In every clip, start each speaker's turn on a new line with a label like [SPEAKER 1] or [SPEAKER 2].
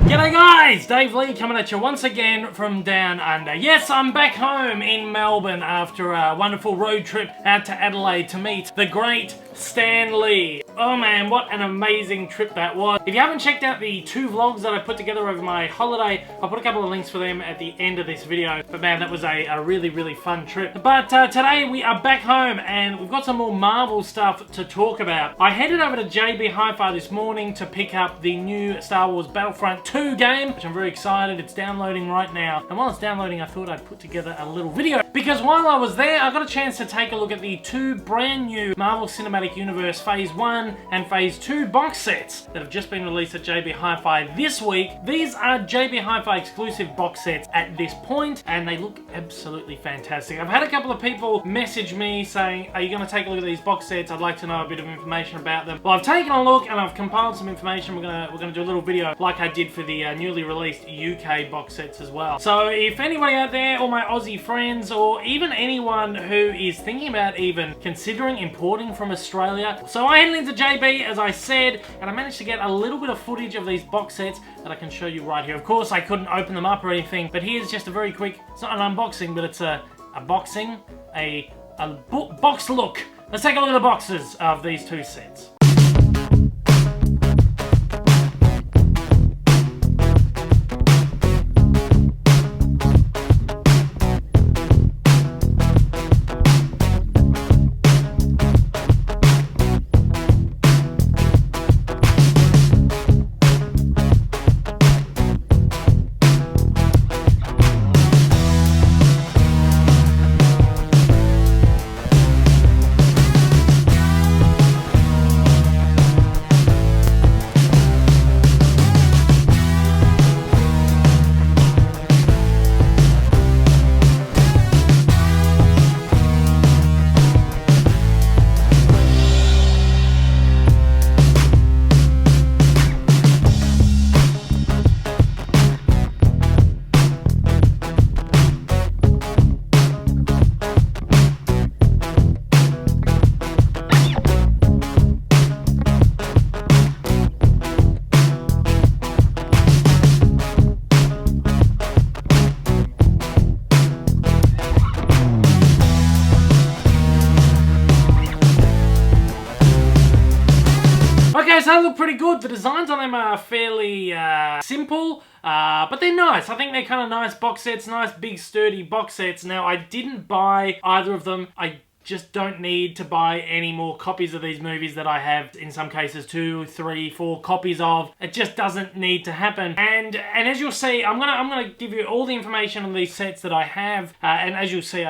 [SPEAKER 1] G'day guys, Dave Lee coming at you once again from down under. Yes, I'm back home in Melbourne after a wonderful road trip out to Adelaide to meet the great Stan Lee. Oh man, what an amazing trip that was. If you haven't checked out the 2 vlogs that I put together over my holiday, I'll put a couple of links for them at the end of this video. But man, that was a really fun trip. But today we are back home and we've got some more Marvel stuff to talk about. I headed over to JB Hi-Fi this morning to pick up the new Star Wars Battlefront 2 game, which I'm very excited. It's downloading right now. And while it's downloading, I thought I'd put together a little video. Because while I was there, I got a chance to take a look at the 2 brand new Marvel Cinematic Universe Phase 1 and Phase 2 box sets that have just been released at JB Hi-Fi this week. These are JB Hi-Fi exclusive box sets at this point, and they look absolutely fantastic. I've had a couple of people message me saying, are you going to take a look at these box sets? I'd like to know a bit of information about them. Well, I've taken a look and I've compiled some information. We're gonna do a little video like I did for the newly released UK box sets as well. So if anybody out there, all my Aussie friends, or even anyone who is thinking about even considering importing from Australia. So I headed into JB, as I said, and I managed to get a little bit of footage of these box sets that I can show you right here. Of course, I couldn't open them up or anything, but here's just a very quick, it's not an unboxing, but it's a box look. Let's take a look at the boxes of these 2 sets. Okay, so they look pretty good. The designs on them are fairly simple, but they're nice. I think they're kind of nice box sets, nice big sturdy box sets. Now, I didn't buy either of them. I just don't need to buy any more copies of these movies that I have, in some cases, 2, 3, 4 copies of. It just doesn't need to happen. And as you'll see, I'm gonna give you all the information on these sets that I have. And as you'll see,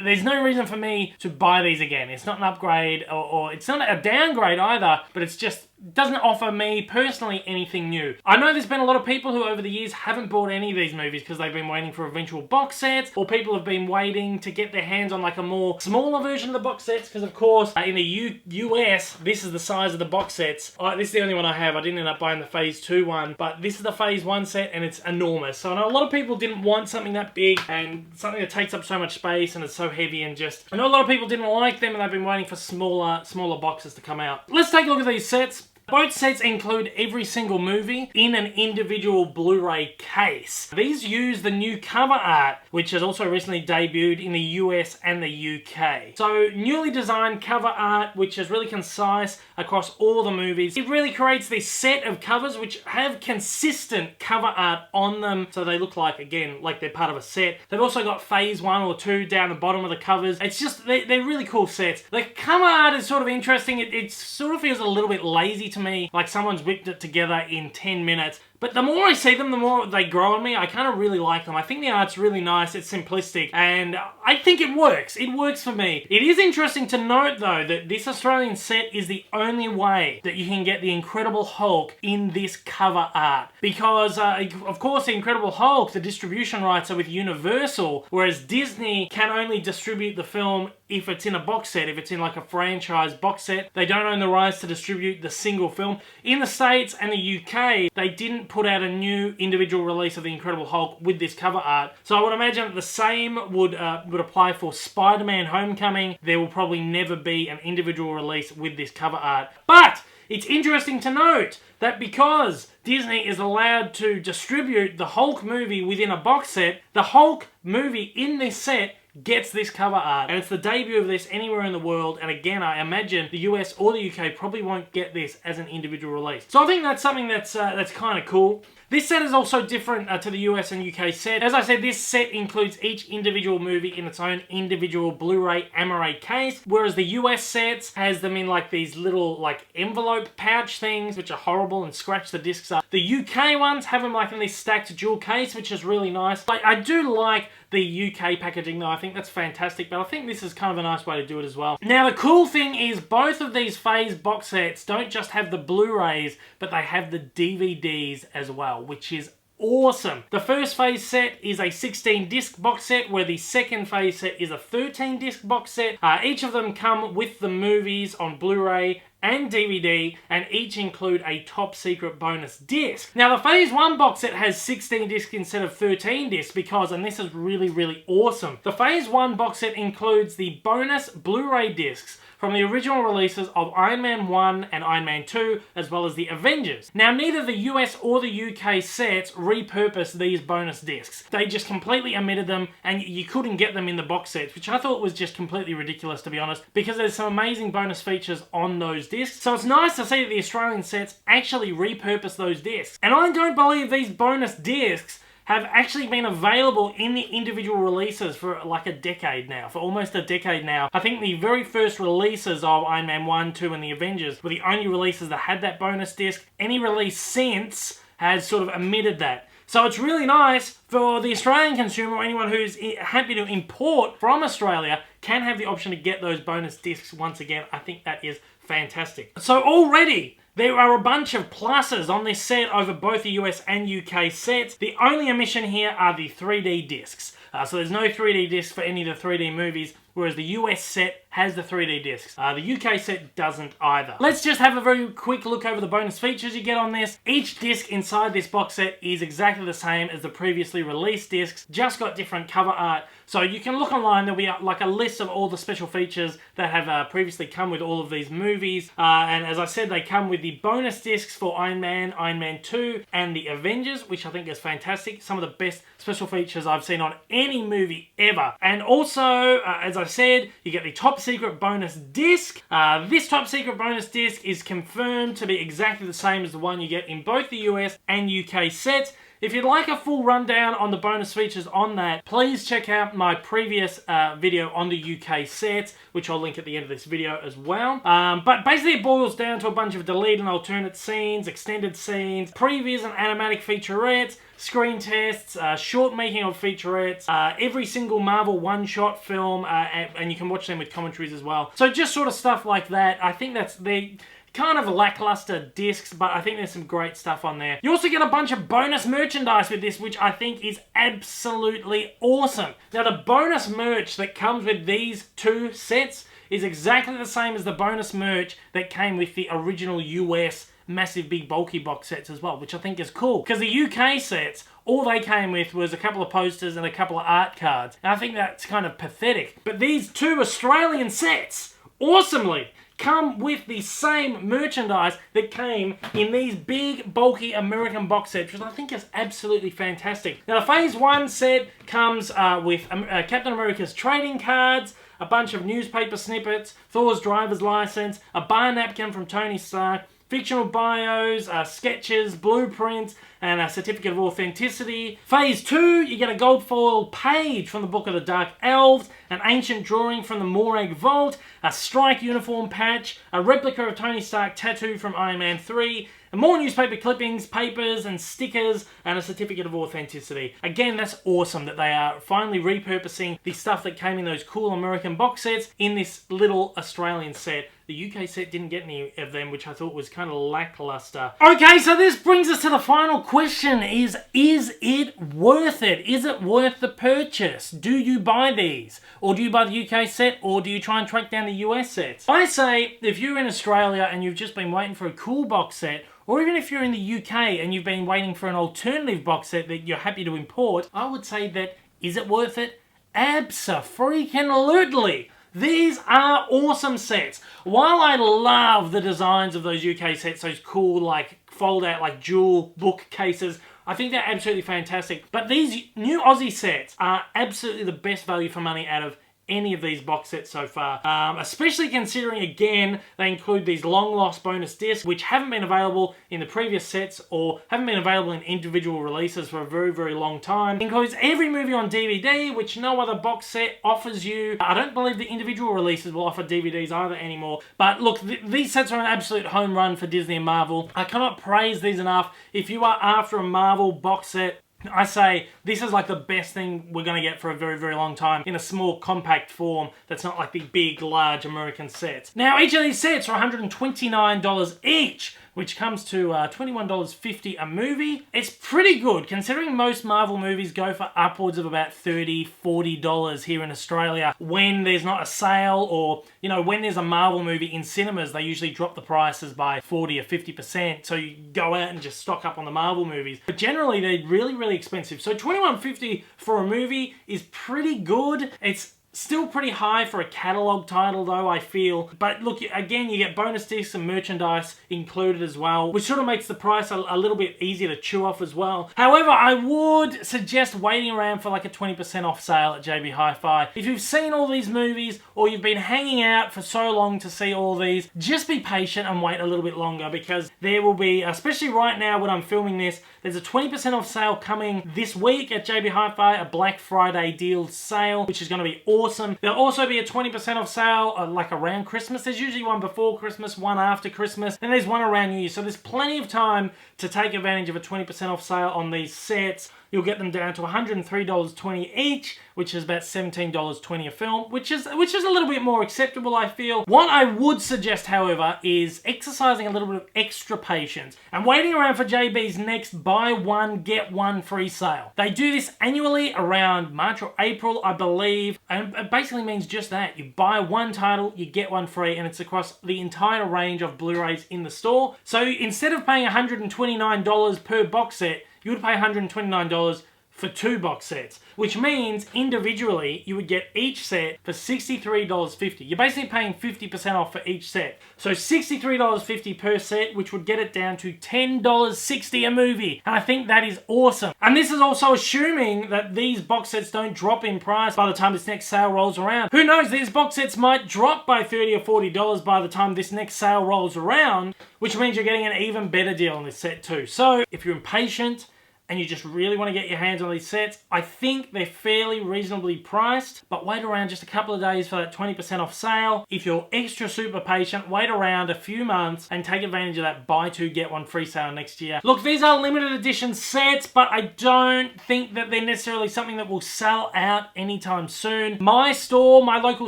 [SPEAKER 1] there's no reason for me to buy these again. It's not an upgrade or it's not a downgrade either, but it's just doesn't offer me personally anything new. I know there's been a lot of people who over the years haven't bought any of these movies because they've been waiting for eventual box sets, or people have been waiting to get their hands on like a more smaller version of the box sets, because of course in the US this is the size of the box sets. This is the only one I have. I didn't end up buying the Phase 2 one, but this is the Phase 1 set and it's enormous. So I know a lot of people didn't want something that big and something that takes up so much space and it's so heavy, and just I know a lot of people didn't like them and they've been waiting for smaller boxes to come out. Let's take a look at these sets. Both sets include every single movie in an individual Blu-ray case. These use the new cover art, which has also recently debuted in the US and the UK. So, newly designed cover art, which is really concise across all the movies. It really creates this set of covers which have consistent cover art on them, so they look like, again, like they're part of a set. They've also got Phase 1 or 2 down the bottom of the covers. It's just, they're really cool sets. The cover art is sort of interesting. It sort of feels a little bit lazy to me, like someone's whipped it together in 10 minutes. But the more I see them, the more they grow on me. I kind of really like them. I think the art's really nice, it's simplistic, and I think it works. It works for me. It is interesting to note, though, that this Australian set is the only way that you can get the Incredible Hulk in this cover art. Because, of course, the Incredible Hulk, the distribution rights are with Universal, whereas Disney can only distribute the film if it's in a box set, if it's in like a franchise box set. They don't own the rights to distribute the single film. In the States and the UK, they didn't put out a new individual release of the Incredible Hulk with this cover art. So I would imagine that the same would apply for Spider-Man Homecoming. There will probably never be an individual release with this cover art. But It's interesting to note that because Disney is allowed to distribute the Hulk movie within a box set, the Hulk movie in this set gets this cover art, and it's the debut of this anywhere in the world. And again, I imagine the US or the UK probably won't get this as an individual release. So I think that's something that's kind of cool. This set is also different to the US and UK set. As I said, this set includes each individual movie in its own individual Blu-ray Amaray case, whereas the US sets has them in like these little like envelope pouch things, which are horrible and scratch the discs up. The UK ones have them like in this stacked jewel case, which is really nice. I do like the UK packaging though. I think that's fantastic, but I think this is kind of a nice way to do it as well. Now the cool thing is both of these Phase box sets don't just have the Blu-rays, but they have the DVDs as well, which is awesome. The first Phase set is a 16 disc box set, where the second Phase set is a 13 disc box set. Each of them come with the movies on Blu-ray and DVD, and each include a top secret bonus disc. Now the Phase 1 box set has 16 discs instead of 13 discs because, and this is really awesome, the Phase 1 box set includes the bonus Blu-ray discs from the original releases of Iron Man 1 and Iron Man 2, as well as the Avengers. Now, neither the US or the UK sets repurposed these bonus discs. They just completely omitted them, and you couldn't get them in the box sets, which I thought was just completely ridiculous, to be honest, because there's some amazing bonus features on those discs. So it's nice to see that the Australian sets actually repurpose those discs. And I don't believe these bonus discs have actually been available in the individual releases for like a decade now, for almost a decade now. I think the very first releases of Iron Man 1, 2 and the Avengers were the only releases that had that bonus disc. Any release since has sort of omitted that. So it's really nice for the Australian consumer, or anyone who's happy to import from Australia, can have the option to get those bonus discs once again. I think that is fantastic. So already, there are a bunch of pluses on this set over both the US and UK sets. The only omission here are the 3D discs. So there's no 3D discs for any of the 3D movies, whereas the US set has the 3D discs. The UK set doesn't either. Let's just have a very quick look over the bonus features you get on this. Each disc inside this box set is exactly the same as the previously released discs, just got different cover art. So you can look online, there'll be like a list of all the special features that have previously come with all of these movies. And as I said, they come with the bonus discs for Iron Man, Iron Man 2, and the Avengers, which I think is fantastic. Some of the best special features I've seen on any movie ever. And also, as I said, you get the top secret bonus disc. This top secret bonus disc is confirmed to be exactly the same as the one you get in both the US and UK sets. If you'd like a full rundown on the bonus features on that, please check out my previous video on the UK sets, which I'll link at the end of this video as well. But basically it boils down to a bunch of deleted and alternate scenes, extended scenes, previews and animatic featurettes, screen tests, short making of featurettes, every single Marvel one-shot film, and you can watch them with commentaries as well. So just sort of stuff like that. I think that's the kind of lackluster discs, but I think there's some great stuff on there. You also get a bunch of bonus merchandise with this, which I think is absolutely awesome. Now, the bonus merch that comes with these two sets is exactly the same as the bonus merch that came with the original US massive big bulky box sets as well, which I think is cool. Because the UK sets, all they came with was a couple of posters and a couple of art cards. And I think that's kind of pathetic. But these two Australian sets, awesomely, come with the same merchandise that came in these big, bulky American box sets, which I think is absolutely fantastic. Now, the Phase 1 set comes with Captain America's trading cards, a bunch of newspaper snippets, Thor's driver's license, a bar napkin from Tony Stark, fictional bios, sketches, blueprints, and a certificate of authenticity. Phase 2, you get a gold foil page from the Book of the Dark Elves, an ancient drawing from the Morag Vault, a strike uniform patch, a replica of Tony Stark tattoo from Iron Man 3, and more newspaper clippings, papers, and stickers, and a certificate of authenticity. Again, that's awesome that they are finally repurposing the stuff that came in those cool American box sets in this little Australian set. The UK set didn't get any of them, which I thought was kind of lackluster. Okay, so this brings us to the final question is it worth it? Is it worth the purchase? Do you buy these? Or do you buy the UK set? Or do you try and track down the US sets? I say, if you're in Australia and you've just been waiting for a cool box set, or even if you're in the UK and you've been waiting for an alternative box set that you're happy to import, I would say that, is it worth it? Abso-freaking-lutely! These are awesome sets. While I love the designs of those UK sets, those cool like fold out like dual bookcases, I think they're absolutely fantastic. But these new Aussie sets are absolutely the best value for money out of any of these box sets so far, especially considering, again, they include these long lost bonus discs which haven't been available in the previous sets or haven't been available in individual releases for a very, very long time. It includes every movie on DVD, which no other box set offers you. I don't believe the individual releases will offer DVDs either anymore. But look, these sets are an absolute home run for Disney and Marvel. I cannot praise these enough. If you are after a Marvel box set, I say this is like the best thing we're going to get for a very, very long time in a small, compact form that's not like the big, large American sets. Now, each of these sets are $129 each, which comes to $21.50 a movie. It's pretty good, considering most Marvel movies go for upwards of about $30, $40 here in Australia when there's not a sale, or, you know, when there's a Marvel movie in cinemas, they usually drop the prices by 40 or 50%, so you go out and just stock up on the Marvel movies. But generally, they're really, really expensive. So $21.50 for a movie is pretty good. It's still pretty high for a catalog title though, I feel. But look, again, you get bonus discs and merchandise included as well, which sort of makes the price a little bit easier to chew off as well. However, I would suggest waiting around for like a 20% off sale at JB Hi-Fi. If you've seen all these movies or you've been hanging out for so long to see all these, just be patient and wait a little bit longer, because there will be, especially right now when I'm filming this, there's a 20% off sale coming this week at JB Hi-Fi, a Black Friday deal sale, which is going to be awesome. There'll also be a 20% off sale like around Christmas. There's usually one before Christmas, one after Christmas, and there's one around New Year. So there's plenty of time to take advantage of a 20% off sale on these sets. You'll get them down to $103.20 each, which is about $17.20 a film, which is a little bit more acceptable, I feel. What I would suggest, however, is exercising a little bit of extra patience and waiting around for JB's next buy one, get one free sale. They do this annually around March or April, I believe, and it basically means just that. You buy one title, you get one free, and it's across the entire range of Blu-rays in the store. So instead of paying $129 per box set, you would pay $129 for 2 box sets, which means individually you would get each set for $63.50. You're basically paying 50% off for each set. So $63.50 per set, which would get it down to $10.60 a movie. And I think that is awesome. And this is also assuming that these box sets don't drop in price by the time this next sale rolls around. Who knows, these box sets might drop by $30 or $40 by the time this next sale rolls around, which means you're getting an even better deal on this set too. So if you're impatient and you just really want to get your hands on these sets, I think they're fairly reasonably priced, but wait around just a couple of days for that 20% off sale. If you're extra super patient, wait around a few months and take advantage of that buy two, get one free sale next year. Look, these are limited edition sets, but I don't think that they're necessarily something that will sell out anytime soon. My store, my local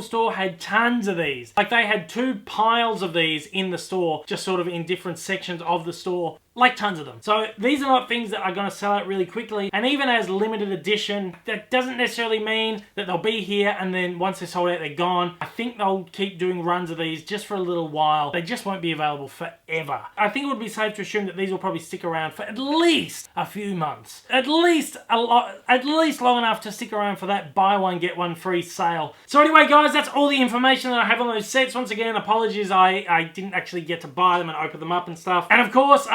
[SPEAKER 1] store, had tons of these. Like, they had 2 piles of these in the store, just sort of in different sections of the store. Like, tons of them. So these are not things that are going to sell out really quickly. And even as limited edition, that doesn't necessarily mean that they'll be here and then once they're sold out, they're gone. I think they'll keep doing runs of these just for a little while. They just won't be available forever. I think it would be safe to assume that these will probably stick around for at least a few months. At least long enough to stick around for that buy one, get one free sale. So anyway, guys, that's all the information that I have on those sets. Once again, apologies, I didn't actually get to buy them and open them up and stuff. And of course,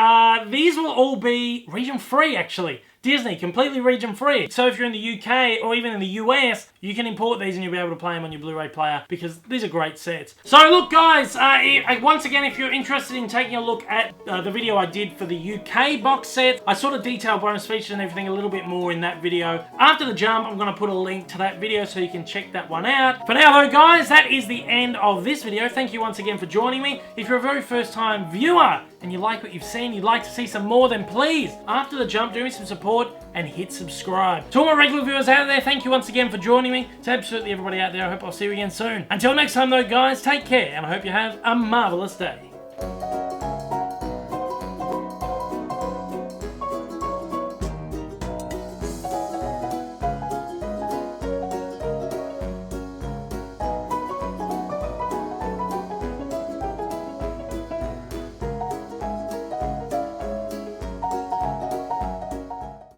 [SPEAKER 1] these will all be region free, actually. Disney, completely region free. So if you're in the UK or even in the US, you can import these and you'll be able to play them on your Blu-ray player, because these are great sets. So look, guys, once again, if you're interested in taking a look at the video I did for the UK box set, I sort of detailed bonus features and everything a little bit more in that video. After the jump, I'm going to put a link to that video so you can check that one out. For now though, guys, that is the end of this video. Thank you once again for joining me. If you're a very first time viewer and you like what you've seen, you'd like to see some more, then please, after the jump, do me some support and hit subscribe. To all my regular viewers out there, thank you once again for joining me. To absolutely everybody out there, I hope I'll see you again soon. Until next time though, guys, take care, and I hope you have a marvelous day.